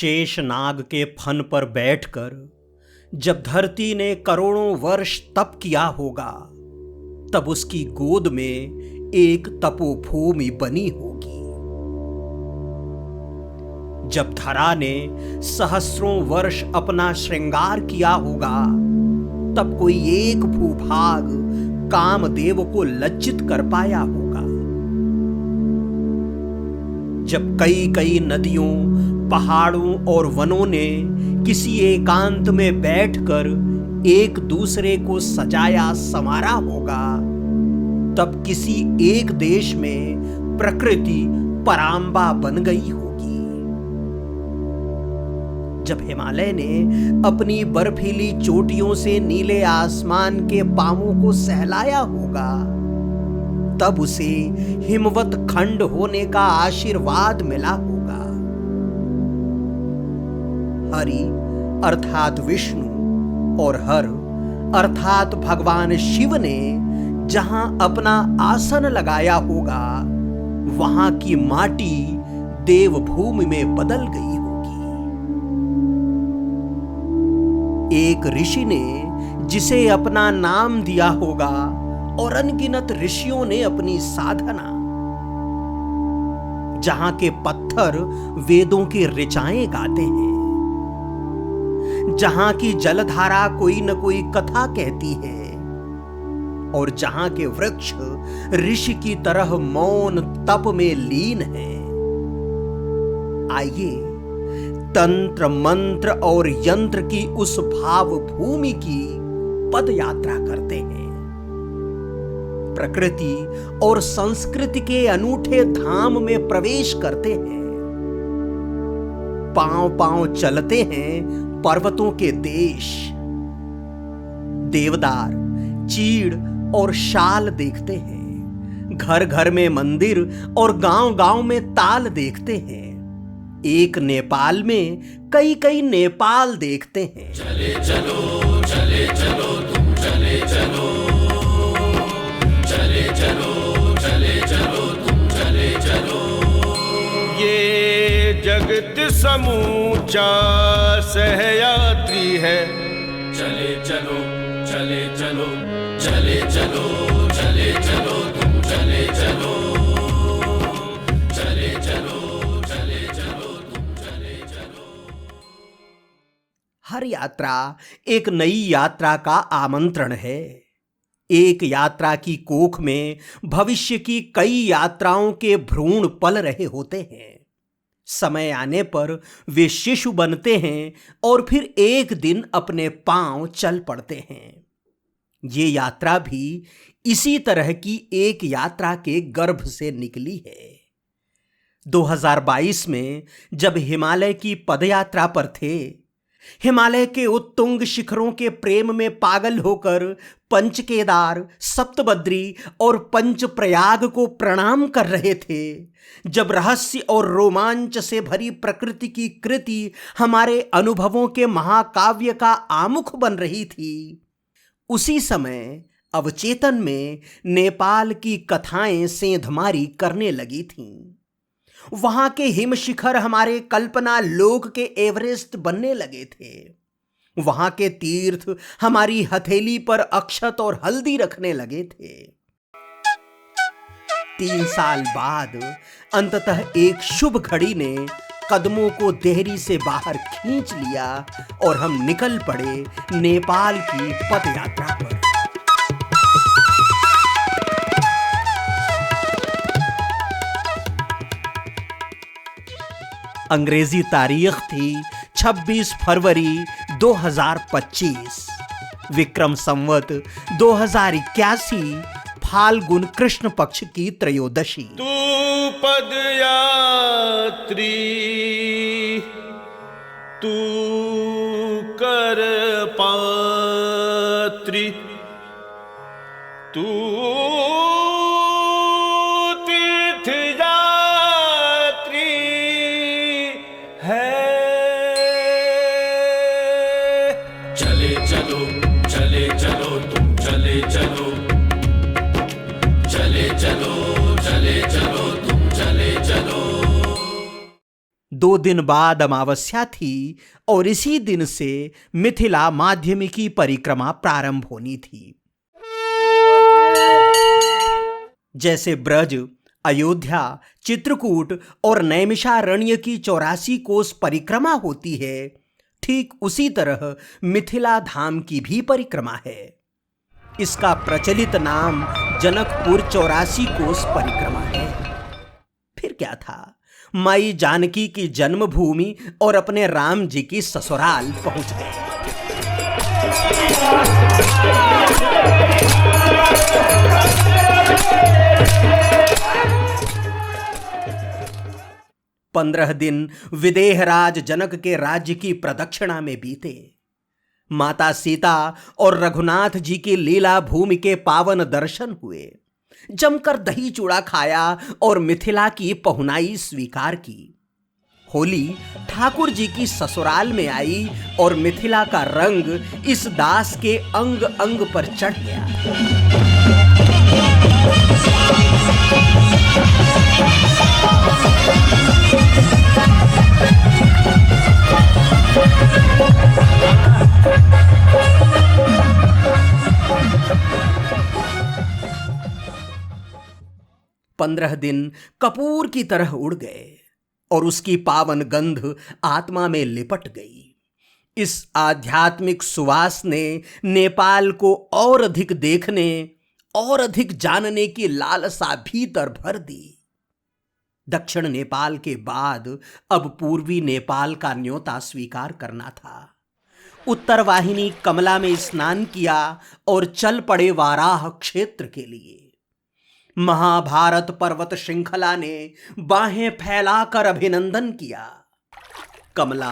शेष नाग के फन पर बैठकर जब धरती ने करोड़ों वर्ष तप किया होगा, तब उसकी गोद में एक तपोभूमि बनी होगी। जब धरा ने सहस्रों वर्ष अपना श्रृंगार किया होगा, तब कोई एक भूभाग कामदेव को लज्जित कर पाया होगा। जब कई कई नदियों, पहाड़ों और वनों ने किसी एकांत में बैठकर एक दूसरे को सजाया संवारा होगा, तब किसी एक देश में प्रकृति परांबा बन गई होगी। जब हिमालय ने अपनी बर्फीली चोटियों से नीले आसमान के पांवों को सहलाया होगा, तब उसे हिमवत खंड होने का आशीर्वाद मिला होगा। हरि अर्थात विष्णु और हर अर्थात भगवान शिव ने जहां अपना आसन लगाया होगा, वहां की माटी देवभूमि में बदल गई होगी। एक ऋषि ने जिसे अपना नाम दिया होगा और अनगिनत ऋषियों ने अपनी साधना, जहां के पत्थर वेदों की ऋचाएं गाते हैं, जहां की जलधारा कोई न कोई कथा कहती है और जहां के वृक्ष ऋषि की तरह मौन तप में लीन है। आइए तंत्र मंत्र और यंत्र की उस भाव भूमि की पद यात्रा करते हैं। प्रकृति और संस्कृति के अनूठे धाम में प्रवेश करते हैं। पांव पांव चलते हैं पर्वतों के देश। देवदार, चीड़ और शाल देखते हैं। घर घर में मंदिर और गांव गांव में ताल देखते हैं। एक नेपाल में कई कई नेपाल देखते हैं। चले चलो चले चलो तुम चले चलो, चले चलो चले चलो तुम चले चलो। ये जगत समूचा सहयात्री है। चले चलो चले चलो चले चलो चले चलो तुम चले चलो, चले चलो चले चलो तुम चले चलो। हर यात्रा एक नई यात्रा का आमंत्रण है। एक यात्रा की कोख में भविष्य की कई यात्राओं के भ्रूण पल रहे होते हैं। समय आने पर वे शिशु बनते हैं और फिर एक दिन अपने पांव चल पड़ते हैं। ये यात्रा भी इसी तरह की एक यात्रा के गर्भ से निकली है। 2022 में जब हिमालय की पदयात्रा पर थे, हिमालय के उत्तुंग शिखरों के प्रेम में पागल होकर पंचकेदार, सप्तबद्री और पंचप्रयाग को प्रणाम कर रहे थे, जब रहस्य और रोमांच से भरी प्रकृति की कृति हमारे अनुभवों के महाकाव्य का आमुख बन रही थी, उसी समय अवचेतन में नेपाल की कथाएं सेंधमारी करने लगी थीं। वहां के हिम शिखर हमारे कल्पना लोक के एवरेस्ट बनने लगे थे। वहां के तीर्थ हमारी हथेली पर अक्षत और हल्दी रखने लगे थे। 3 साल बाद अंततः एक शुभ घड़ी ने कदमों को देहरी से बाहर खींच लिया और हम निकल पड़े नेपाल की पदयात्रा पर। अंग्रेजी तारीख थी 26 फरवरी 2025, विक्रम संवत 2081, फाल्गुन कृष्ण पक्ष की त्रयोदशी। तू पदयात्री तू कर पात्री, तू 2 दिन बाद अमावस्या थी और इसी दिन से मिथिला माध्यमिकी परिक्रमा प्रारंभ होनी थी। जैसे ब्रज, अयोध्या, चित्रकूट और नैमिषारण्य की 84 कोस परिक्रमा होती है, ठीक उसी तरह मिथिला धाम की भी परिक्रमा है। इसका प्रचलित नाम जनकपुर 84 कोस परिक्रमा है। फिर क्या था, माई जानकी की जन्मभूमि और अपने राम जी की ससुराल पहुंच गए। पंद्रह दिन विदेहराज जनक के राज्य की प्रदक्षिणा में बीते। माता सीता और रघुनाथ जी की लीला भूमि के पावन दर्शन हुए। जमकर दही चूड़ा खाया और मिथिला की पहुनाई स्वीकार की। होली ठाकुर जी की ससुराल में आई और मिथिला का रंग इस दास के अंग अंग पर चढ़ गया। पंद्रह दिन कपूर की तरह उड़ गए और उसकी पावन गंध आत्मा में लिपट गई। इस आध्यात्मिक सुवास ने नेपाल को और अधिक देखने और अधिक जानने की लालसा भीतर भर दी। दक्षिण नेपाल के बाद अब पूर्वी नेपाल का न्योता स्वीकार करना था। उत्तर वाहिनी कमला में स्नान किया और चल पड़े वाराह क्षेत्र के लिए। महाभारत पर्वत श्रृंखला ने बाहें फैलाकर अभिनंदन किया। कमला,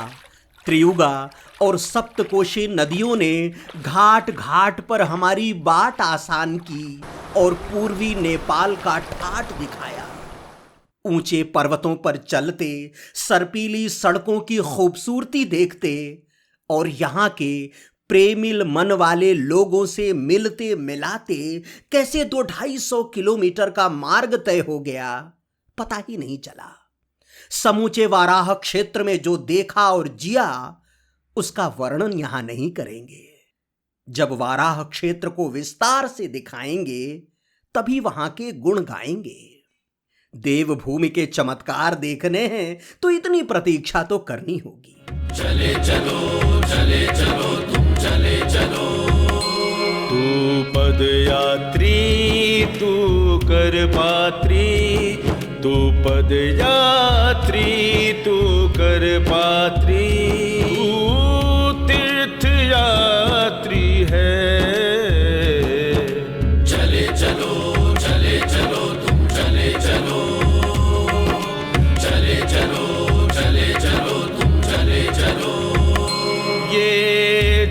त्रियुगा और सप्तकोशी नदियों ने घाट घाट पर हमारी बाट आसान की और पूर्वी नेपाल का ठाठ दिखाया। ऊंचे पर्वतों पर चलते, सर्पीली सड़कों की खूबसूरती देखते और यहाँ के प्रेमिल मन वाले लोगों से मिलते मिलाते कैसे 200-250 किलोमीटर का मार्ग तय हो गया, पता ही नहीं चला। समूचे वाराह क्षेत्र में जो देखा और जिया, उसका वर्णन यहां नहीं करेंगे। जब वाराह क्षेत्र को विस्तार से दिखाएंगे, तभी वहां के गुण गाएंगे। देवभूमि के चमत्कार देखने हैं तो इतनी प्रतीक्षा तो करनी होगी। चले चलो तुम चले चलो। तू पदयात्री तू कर पात्री, तू पदयात्री तू कर पात्री, तू तीर्थ यात्री है। चले चलो तुम चले चलो। चले चलो तुम चले चलो। ये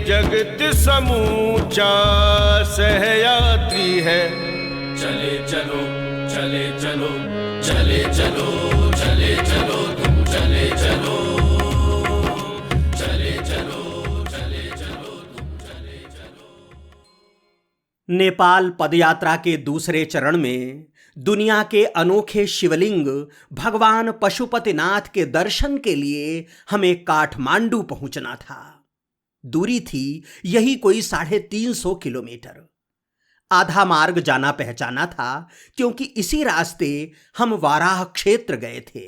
जगत समूचा सहयात्री है। चले चलो तुम चले चलो। चले चलो तुम चले चलो। नेपाल पदयात्रा के दूसरे चरण में दुनिया के अनोखे शिवलिंग भगवान पशुपतिनाथ के दर्शन के लिए हमें काठमांडू पहुंचना था। दूरी थी यही कोई 350 किलोमीटर। आधा मार्ग जाना पहचाना था, क्योंकि इसी रास्ते हम वाराह क्षेत्र गए थे।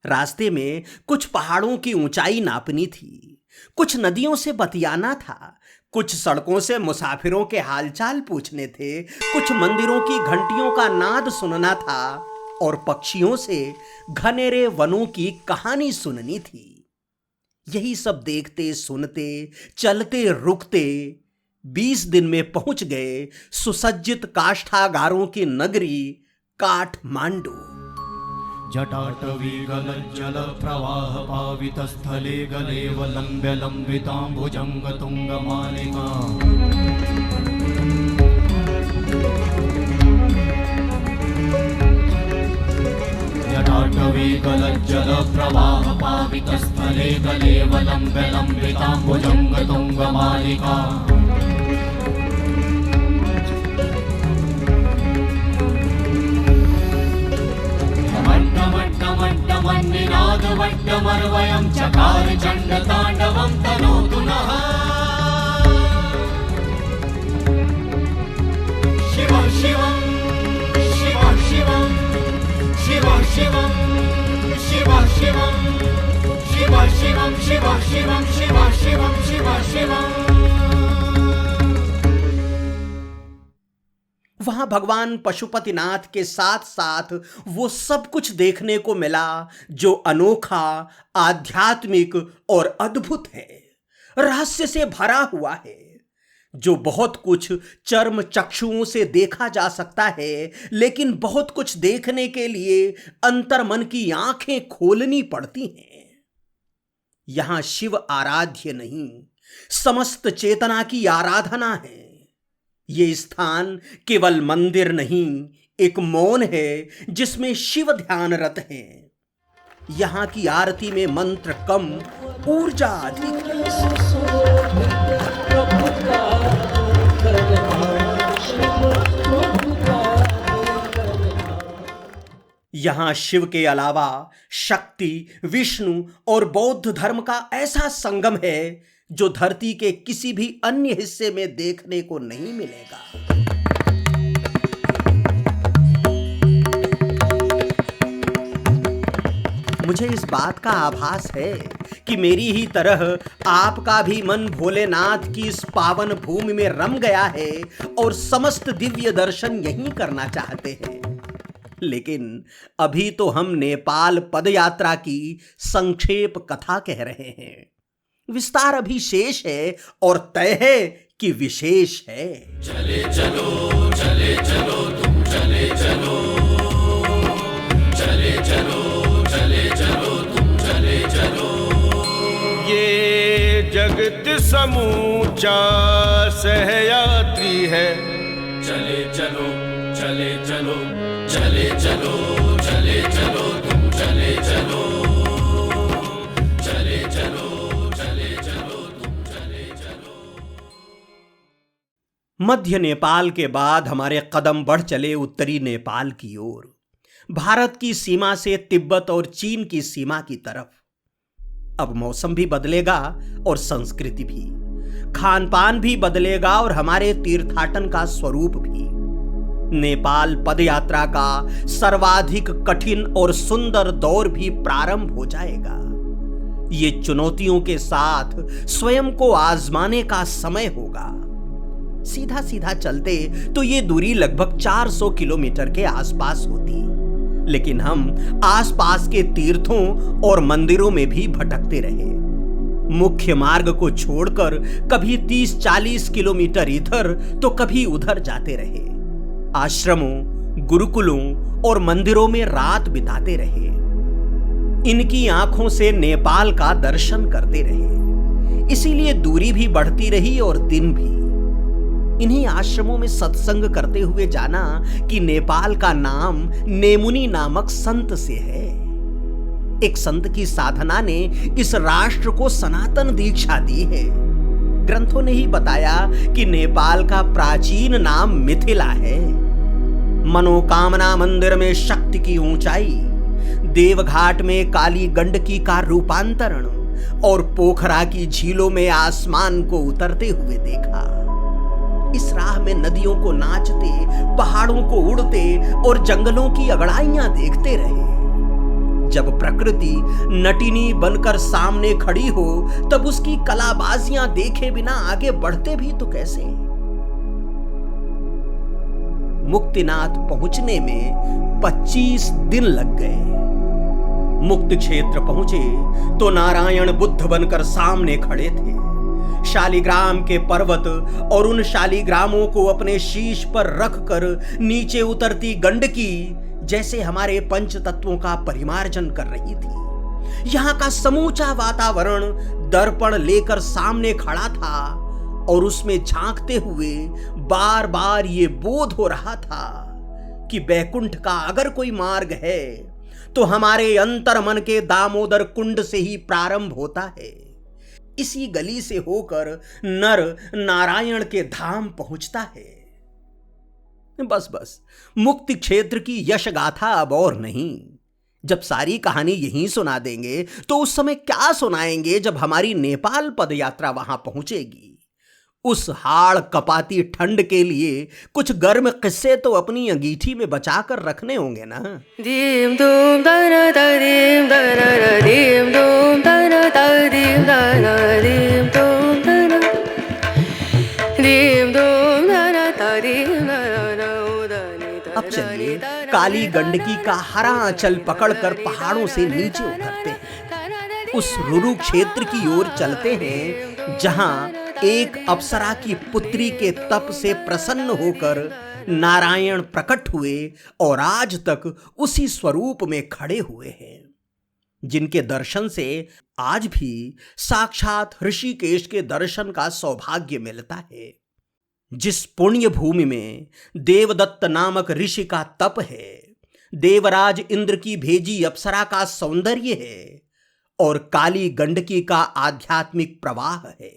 रास्ते में कुछ पहाड़ों की ऊंचाई नापनी थी, कुछ नदियों से बतियाना था, कुछ सड़कों से मुसाफिरों के हालचाल पूछने थे, कुछ मंदिरों की घंटियों का नाद सुनना था और पक्षियों से घनेरे वनों की कहानी सुननी थी। यही सब देखते सुनते चलते रुकते 20 दिन में पहुंच गए सुसज्जित काष्ठागारों की नगरी काठमांडू। जटाटवी गलज्जल प्रवाह पावित स्थले गलेव लंब्य लंबितांबुजंग तुंग मालिका। जटाटवी गलज्जल प्रवाह पावित स्थले गलेव लंब्य लंबितांबुजंग तुंग मालिका। चकार वयं चकार चण्डताण्डवं तनोतु नः शिवं शिवं शिवं शिवं शिवं शिवं शिवं शिवं शिवं शिवं शिवं शिवं शिवं शिवं शिवं शिवं। वहां भगवान पशुपतिनाथ के साथ साथ वो सब कुछ देखने को मिला जो अनोखा, आध्यात्मिक और अद्भुत है, रहस्य से भरा हुआ है। जो बहुत कुछ चर्म चक्षुओं से देखा जा सकता है, लेकिन बहुत कुछ देखने के लिए अंतर्मन की आंखें खोलनी पड़ती हैं। यहां शिव आराध्य नहीं, समस्त चेतना की आराधना है। ये स्थान केवल मंदिर नहीं, एक मौन है जिसमें शिव ध्यानरत हैं। यहां की आरती में मंत्र कम, ऊर्जा अधिक है। यहां शिव के अलावा शक्ति, विष्णु और बौद्ध धर्म का ऐसा संगम है जो धरती के किसी भी अन्य हिस्से में देखने को नहीं मिलेगा। मुझे इस बात का आभास है कि मेरी ही तरह आपका भी मन भोलेनाथ की इस पावन भूमि में रम गया है और समस्त दिव्य दर्शन यहीं करना चाहते हैं। लेकिन अभी तो हम नेपाल पदयात्रा की संक्षेप कथा कह रहे हैं। विस्तार अभी शेष है और तय है कि विशेष है। चले चलो चले चलो तुम चले चलो चले चलो चले चलो तुम चले चलो। ये जगत समूचा सहयात्री है। चले चलो चले चलो चले चलो चले चलो तुम चले चलो चले चलो चले चलो तुम चले चलो। मध्य नेपाल के बाद हमारे कदम बढ़ चले उत्तरी नेपाल की ओर, भारत की सीमा से तिब्बत और चीन की सीमा की तरफ। अब मौसम भी बदलेगा और संस्कृति भी, खान पान भी बदलेगा और हमारे तीर्थाटन का स्वरूप भी। नेपाल पदयात्रा का सर्वाधिक कठिन और सुंदर दौर भी प्रारंभ हो जाएगा। ये चुनौतियों के साथ स्वयं को आजमाने का समय होगा। सीधा सीधा चलते तो ये दूरी लगभग 400 किलोमीटर के आसपास होती, लेकिन हम आसपास के तीर्थों और मंदिरों में भी भटकते रहे। मुख्य मार्ग को छोड़कर कभी 30-40 किलोमीटर इधर तो कभी उधर जाते रहे। आश्रमों, गुरुकुलों और मंदिरों में रात बिताते रहे। इनकी आंखों से नेपाल का दर्शन करते रहे। इसीलिए दूरी भी बढ़ती रही और दिन भी। इन्हीं आश्रमों में सत्संग करते हुए जाना कि नेपाल का नाम नेमुनी नामक संत से है। एक संत की साधना ने इस राष्ट्र को सनातन दीक्षा दी है। ग्रंथों ने ही बताया कि नेपाल का प्राचीन नाम मिथिला है। मनोकामना मंदिर में शक्ति की ऊंचाई, देवघाट में काली गंडकी का रूपांतरण और पोखरा की झीलों में आसमान को उतरते हुए देखा। इस राह में नदियों को नाचते, पहाड़ों को उड़ते और जंगलों की अगड़ाइयां देखते रहे। जब प्रकृति नटिनी बनकर सामने खड़ी हो तब उसकी कलाबाजियां देखे बिना आगे बढ़ते भी तो कैसे। मुक्तिनाथ पहुंचने में 25 दिन लग गए। मुक्त क्षेत्र पहुंचे तो नारायण बुद्ध बनकर सामने खड़े थे। शालिग्राम के पर्वत और उन शालिग्रामों को अपने शीश पर रखकर नीचे उतरती गंडकी जैसे हमारे पंच तत्वों का परिमार्जन कर रही थी। यहां का समूचा वातावरण दर्पण लेकर सामने खड़ा था और उसमें झांकते हुए बार बार ये बोध हो रहा था कि बैकुंठ का अगर कोई मार्ग है तो हमारे अंतर्मन के दामोदर कुंड से ही प्रारंभ होता है। इसी गली से होकर नर नारायण के धाम पहुंचता है। बस मुक्ति क्षेत्र की यश गाथा अब और नहीं। जब सारी कहानी यहीं सुना देंगे तो उस समय क्या सुनाएंगे जब हमारी नेपाल पदयात्रा वहां पहुंचेगी। उस हाड़ कपाती ठंड के लिए कुछ गर्म किस्से तो अपनी अंगीठी में बचाकर रखने होंगे ना। दीम दूम दना दीम दना दीम दूम दना दीम दना दीम दूम दना दीम दूम दना दीम दना उदनी। अब चलिए काली गंडकी का हरा आंचल पकड़कर पहाड़ों से नीचे उतरते हैं, उस रुरु क्षेत्र की ओर चलते हैं जहां एक अप्सरा की पुत्री के तप से प्रसन्न होकर नारायण प्रकट हुए और आज तक उसी स्वरूप में खड़े हुए हैं, जिनके दर्शन से आज भी साक्षात ऋषिकेश के दर्शन का सौभाग्य मिलता है। जिस पुण्य भूमि में देवदत्त नामक ऋषि का तप है, देवराज इंद्र की भेजी अप्सरा का सौंदर्य है और काली गंडकी का आध्यात्मिक प्रवाह है।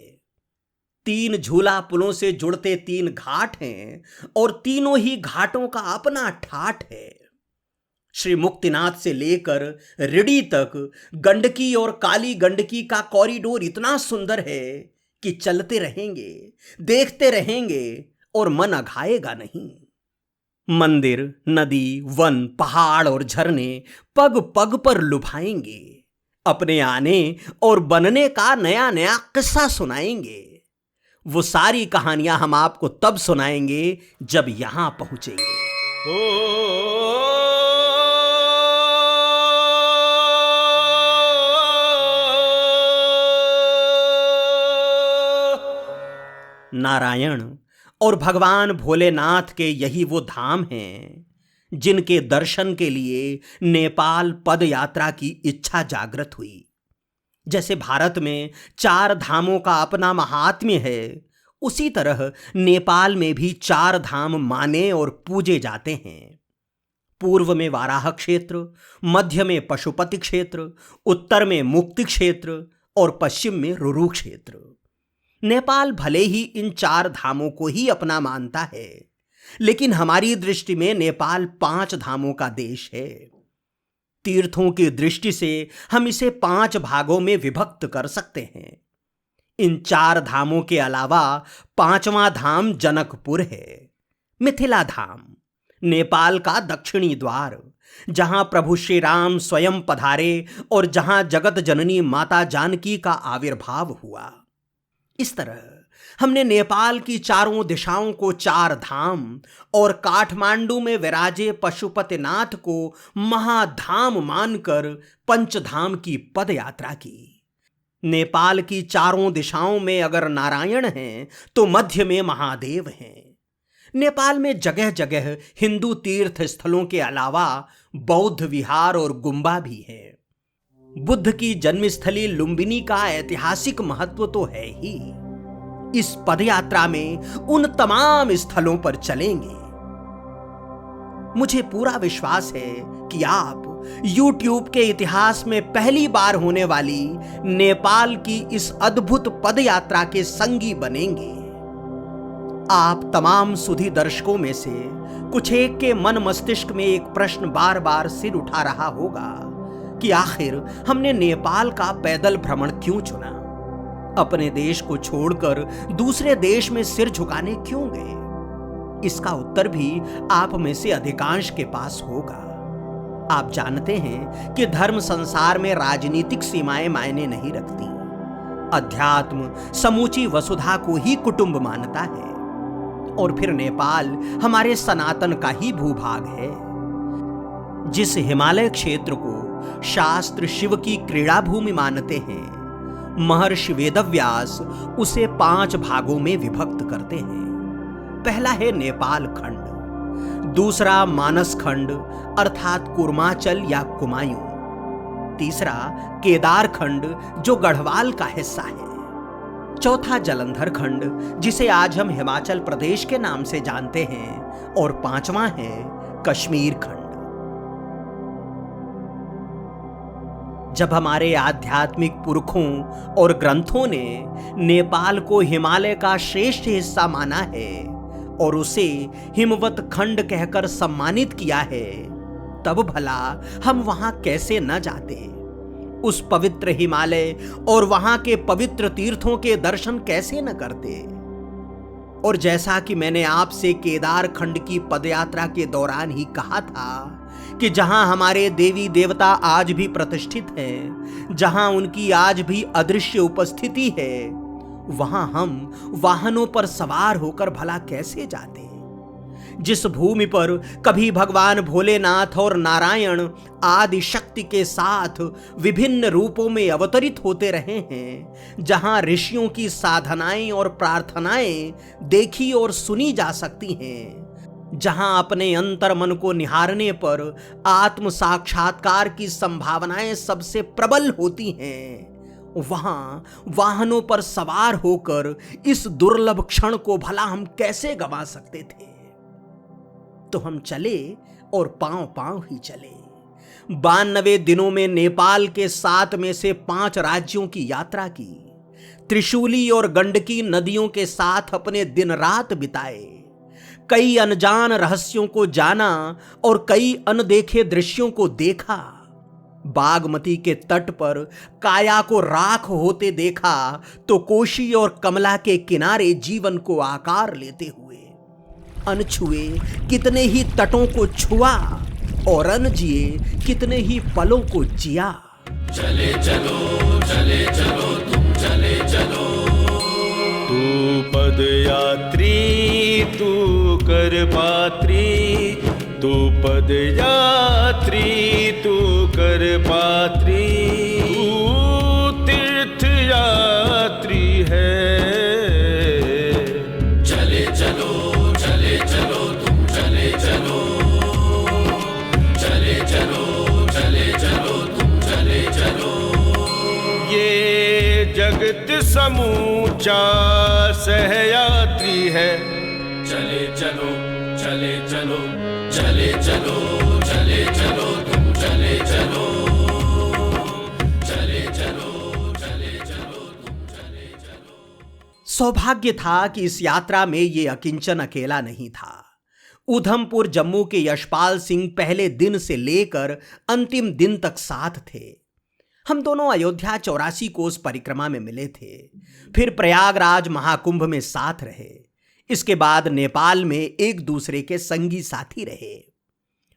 3 झूला पुलों से जुड़ते 3 घाट हैं और तीनों ही घाटों का अपना ठाठ है। श्री मुक्तिनाथ से लेकर रिडी तक गंडकी और काली गंडकी का कॉरिडोर इतना सुंदर है कि चलते रहेंगे, देखते रहेंगे और मन अघाएगा नहीं। मंदिर, नदी, वन, पहाड़ और झरने पग पग पर लुभाएंगे, अपने आने और बनने का नया नया किस्सा सुनाएंगे। वो सारी कहानियां हम आपको तब सुनाएंगे जब यहां पहुंचेंगे। नारायण और भगवान भोलेनाथ के यही वो धाम हैं जिनके दर्शन के लिए नेपाल पद यात्रा की इच्छा जागृत हुई। जैसे भारत में 4 धामों का अपना महात्म्य है, उसी तरह नेपाल में भी 4 धाम माने और पूजे जाते हैं। पूर्व में वाराह क्षेत्र, मध्य में पशुपति क्षेत्र, उत्तर में मुक्ति क्षेत्र और पश्चिम में रुरु क्षेत्र। नेपाल भले ही इन 4 धामों को ही अपना मानता है, लेकिन हमारी दृष्टि में नेपाल 5 धामों का देश है। तीर्थों की दृष्टि से हम इसे 5 भागों में विभक्त कर सकते हैं। इन 4 धामों के अलावा 5वां धाम जनकपुर है, मिथिला धाम, नेपाल का दक्षिणी द्वार, जहां प्रभु श्री राम स्वयं पधारे और जहां जगत जननी माता जानकी का आविर्भाव हुआ। इस तरह हमने नेपाल की चारों दिशाओं को 4 धाम और काठमांडू में विराजे पशुपतिनाथ को महाधाम मानकर पंचधाम की पद यात्रा की। नेपाल की चारों दिशाओं में अगर नारायण हैं तो मध्य में महादेव हैं। नेपाल में जगह जगह हिंदू तीर्थ स्थलों के अलावा बौद्ध विहार और गुम्बा भी है। बुद्ध की जन्मस्थली लुम्बिनी का ऐतिहासिक महत्व तो है ही। इस पदयात्रा में उन तमाम स्थलों पर चलेंगे। मुझे पूरा विश्वास है कि आप YouTube के इतिहास में पहली बार होने वाली नेपाल की इस अद्भुत पदयात्रा के संगी बनेंगे। आप तमाम सुधी दर्शकों में से कुछ एक के मन मस्तिष्क में एक प्रश्न बार बार सिर उठा रहा होगा कि आखिर हमने नेपाल का पैदल भ्रमण क्यों चुना, अपने देश को छोड़कर दूसरे देश में सिर झुकाने क्यों गए। इसका उत्तर भी आप में से अधिकांश के पास होगा। आप जानते हैं कि धर्म संसार में राजनीतिक सीमाएं मायने नहीं रखती। अध्यात्म समूची वसुधा को ही कुटुंब मानता है और फिर नेपाल हमारे सनातन का ही भूभाग है। जिस हिमालय क्षेत्र को शास्त्र शिव की क्रीड़ा भूमि मानते हैं, महर्षि वेदव्यास उसे 5 भागों में विभक्त करते हैं। पहला है नेपाल खंड, दूसरा मानस खंड अर्थात कुर्माचल या कुमायूं, तीसरा केदार खंड जो गढ़वाल का हिस्सा है, चौथा जलंधर खंड जिसे आज हम हिमाचल प्रदेश के नाम से जानते हैं, और 5वां है कश्मीर खंड। जब हमारे आध्यात्मिक पुरखों और ग्रंथों ने नेपाल को हिमालय का श्रेष्ठ हिस्सा माना है और उसे हिमवत खंड कहकर सम्मानित किया है, तब भला हम वहां कैसे न जाते, उस पवित्र हिमालय और वहां के पवित्र तीर्थों के दर्शन कैसे न करते। और जैसा कि मैंने आपसे केदार खंड की पदयात्रा के दौरान ही कहा था कि जहां हमारे देवी देवता आज भी प्रतिष्ठित हैं, जहां उनकी आज भी अदृश्य उपस्थिति है, वहां हम वाहनों पर सवार होकर भला कैसे जाते। जिस भूमि पर कभी भगवान भोलेनाथ और नारायण आदि शक्ति के साथ विभिन्न रूपों में अवतरित होते रहे हैं, जहां ऋषियों की साधनाएं और प्रार्थनाएं देखी और सुनी जा सकती हैं, जहां अपने अंतर मन को निहारने पर आत्म साक्षात्कार की संभावनाएं सबसे प्रबल होती हैं, वहां वाहनों पर सवार होकर इस दुर्लभ क्षण को भला हम कैसे गवा सकते थे। तो हम चले और पांव पांव ही चले। 92 दिनों में नेपाल के 7 में से 5 राज्यों की यात्रा की, त्रिशूली और गंडकी नदियों के साथ अपने दिन रात बिताए, कई अनजान रहस्यों को जाना और कई अनदेखे दृश्यों को देखा। बागमती के तट पर काया को राख होते देखा तो कोशी और कमला के किनारे जीवन को आकार लेते हुए अनछुए कितने ही तटों को छुआ और अनजिए कितने ही पलों को जिया। चले चलो चले चलो तुम चले चलो। तू पदयात्री तू कर पात्री, तू पदयात्री तू कर पात्री, तू तीर्थ यात्री है। चले चलो चले चलो तुम चले चलो। चले चलो चले चलो तुम चले चलो। ये जगत समूचा सहयात्री है। चले चलो चले चलो चले चलो चले चलो तुम चले चलो। चले चलो चले चलो तुम चले चलो। सौभाग्य था कि इस यात्रा में ये अकिंचन अकेला नहीं था। उधमपुर जम्मू के यशपाल सिंह पहले दिन से लेकर अंतिम दिन तक साथ थे। हम दोनों अयोध्या 84 कोस परिक्रमा में मिले थे, फिर प्रयागराज महाकुंभ में साथ रहे, इसके बाद नेपाल में एक दूसरे के संगी साथी रहे।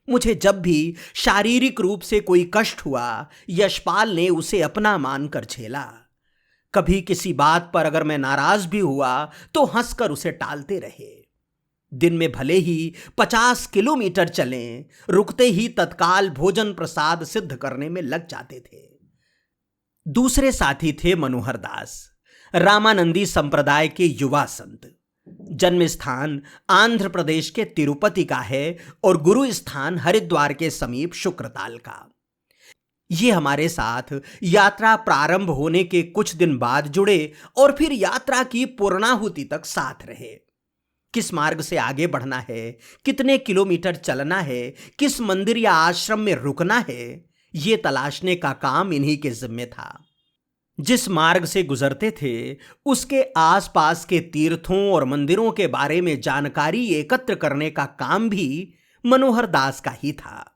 मुझे जब भी शारीरिक रूप से कोई कष्ट हुआ, यशपाल ने उसे अपना मानकर झेला। कभी किसी बात पर अगर मैं नाराज भी हुआ तो हंसकर उसे टालते रहे। दिन में भले ही 50 किलोमीटर चलें, रुकते ही तत्काल भोजन प्रसाद सिद्ध करने में लग जाते थे। दूसरे साथी थे मनोहर दास, रामानंदी संप्रदाय के युवा संत। जन्म स्थान आंध्र प्रदेश के तिरुपति का है और गुरु स्थान हरिद्वार के समीप शुक्रताल का। ये हमारे साथ यात्रा प्रारंभ होने के कुछ दिन बाद जुड़े और फिर यात्रा की पूर्णाहुति तक साथ रहे। किस मार्ग से आगे बढ़ना है, कितने किलोमीटर चलना है, किस मंदिर या आश्रम में रुकना है, ये तलाशने का काम इन्हीं के जिम्मे था। जिस मार्ग से गुजरते थे उसके आसपास के तीर्थों और मंदिरों के बारे में जानकारी एकत्र करने का काम भी मनोहर दास का ही था।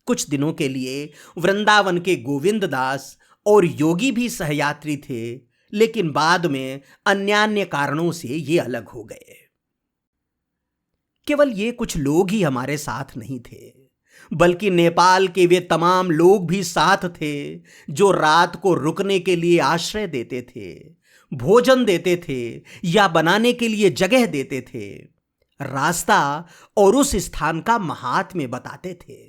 कुछ दिनों के लिए वृंदावन के गोविंद दास और योगी भी सहयात्री थे, लेकिन बाद में अन्यान्य कारणों से ये अलग हो गए। केवल ये कुछ लोग ही हमारे साथ नहीं थे, बल्कि नेपाल के वे तमाम लोग भी साथ थे जो रात को रुकने के लिए आश्रय देते थे, भोजन देते थे या बनाने के लिए जगह देते थे, रास्ता और उस स्थान का महात्म्य बताते थे।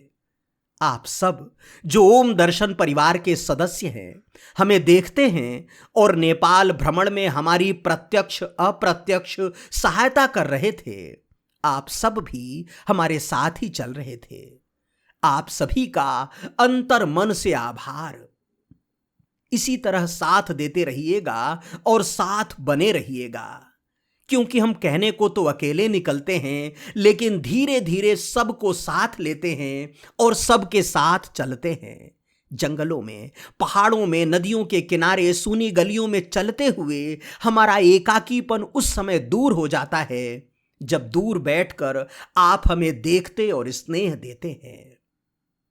आप सब जो ओम दर्शन परिवार के सदस्य हैं, हमें देखते हैं और नेपाल भ्रमण में हमारी प्रत्यक्ष अप्रत्यक्ष सहायता कर रहे थे, आप सब भी हमारे साथ ही चल रहे थे। आप सभी का अंतर मन से आभार। इसी तरह साथ देते रहिएगा और साथ बने रहिएगा, क्योंकि हम कहने को तो अकेले निकलते हैं, लेकिन धीरे धीरे सबको साथ लेते हैं और सबके साथ चलते हैं। जंगलों में, पहाड़ों में, नदियों के किनारे, सूनी गलियों में चलते हुए हमारा एकाकीपन उस समय दूर हो जाता है जब दूर बैठकर आप हमें देखते और स्नेह देते हैं।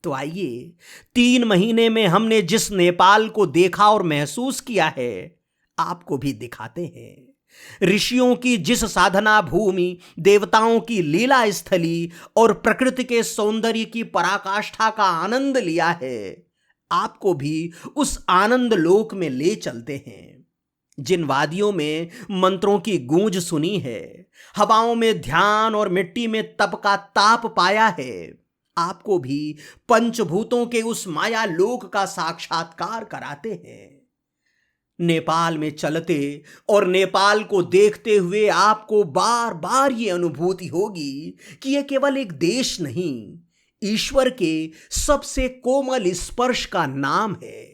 तो आइए 3 महीने में हमने जिस नेपाल को देखा और महसूस किया है आपको भी दिखाते हैं। ऋषियों की जिस साधना भूमि, देवताओं की लीला स्थली और प्रकृति के सौंदर्य की पराकाष्ठा का आनंद लिया है, आपको भी उस आनंद लोक में ले चलते हैं। जिन वादियों में मंत्रों की गूंज सुनी है, हवाओं में ध्यान और मिट्टी में तप का ताप पाया है, आपको भी पंचभूतों के उस माया लोक का साक्षात्कार कराते हैं। नेपाल में चलते और नेपाल को देखते हुए आपको बार बार ये अनुभूति होगी कि यह केवल एक देश नहीं, ईश्वर के सबसे कोमल स्पर्श का नाम है।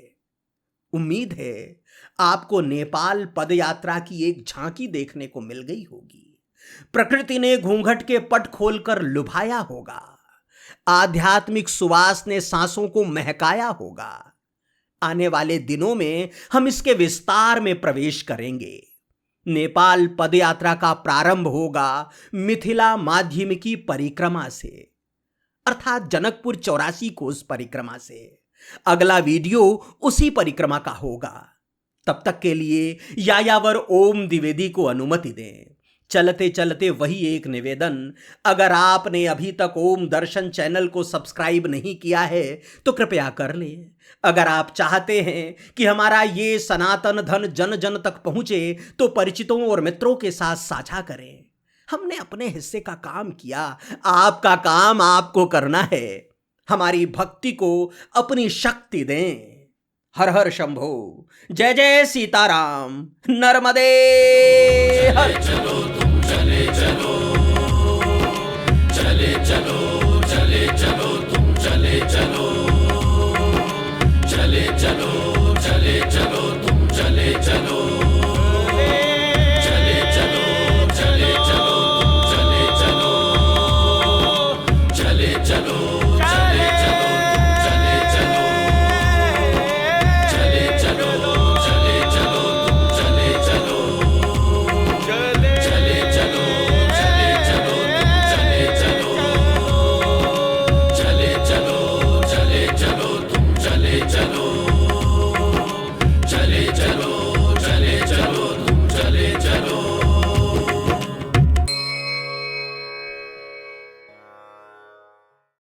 उम्मीद है आपको नेपाल पदयात्रा की एक झांकी देखने को मिल गई होगी। प्रकृति ने घूंघट के पट खोलकर लुभाया होगा, आध्यात्मिक सुवास ने सांसों को महकाया होगा। आने वाले दिनों में हम इसके विस्तार में प्रवेश करेंगे। नेपाल पदयात्रा का प्रारंभ होगा मिथिला माध्यमिकी परिक्रमा से, अर्थात जनकपुर 84 कोस परिक्रमा से। अगला वीडियो उसी परिक्रमा का होगा। तब तक के लिए यायावर ओम द्विवेदी को अनुमति दें। चलते चलते वही एक निवेदन, अगर आपने अभी तक ओम दर्शन चैनल को सब्सक्राइब नहीं किया है तो कृपया कर लें। अगर आप चाहते हैं कि हमारा ये सनातन धन जन जन तक पहुंचे तो परिचितों और मित्रों के साथ साझा करें। हमने अपने हिस्से का काम किया, आपका काम आपको करना है। हमारी भक्ति को अपनी शक्ति दें। हर हर शंभो, जय जय सीताराम, नर्मदे हर। चलो तुम चले चलो, चले चलो।